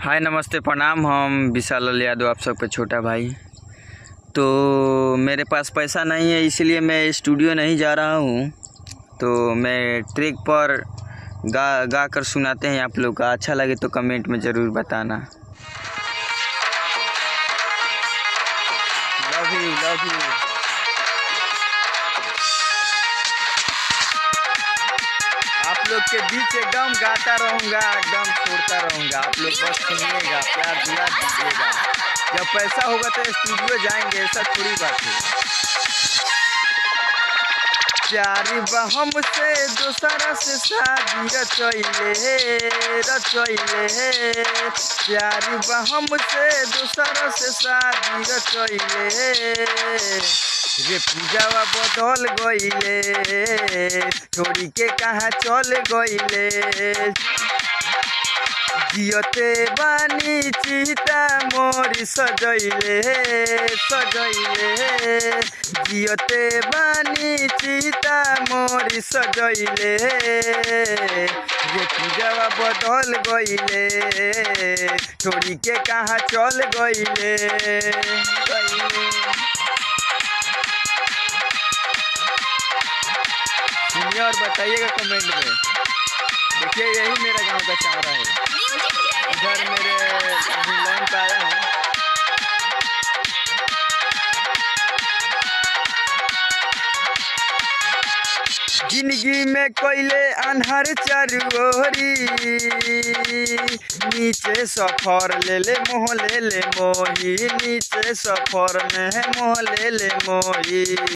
हाय नमस्ते प्रणाम। हम विशाल लाल यादव, आप सबका छोटा भाई। तो मेरे पास पैसा नहीं है, इसलिए मैं स्टूडियो नहीं जा रहा हूँ। तो मैं ट्रैक पर गा कर सुनाते हैं आप लोग का। अच्छा लगे तो कमेंट में ज़रूर बताना। Love you love you. आप लोग के बीच एकदम गाता रहूँगा, एकदम छोड़ता रहूँगा। आप लोग बस सुनिएगा, प्यार दिला दीजिएगा। जब पैसा होगा तो स्टूडियो जाएंगे, ऐसा थोड़ी बात है। प्यारी बहम से दूसरा से शादी रचैले प्यारी बहम से दूसरा से शादी रचैले रे पूजावा बदल गईले, छोड़ी के कहाँ चल गईले। जियते बानी चिता मोरी सजैले जियते बानी चिता मोरी सजैले रे पूजावा बदल गईले, छोड़ी के कहाँ चल गईले। सुनिए और बताइएगा कमेंट में। देखिए यही मेरा गांव का चावरा है। इधर मेरे लॉन पे आया हूँ। जिंदगी में कोयले अनहर चरोरी, नीचे सफर ले ले मोह ले ले मोही, नीचे सफर में मोह ले ले मोही।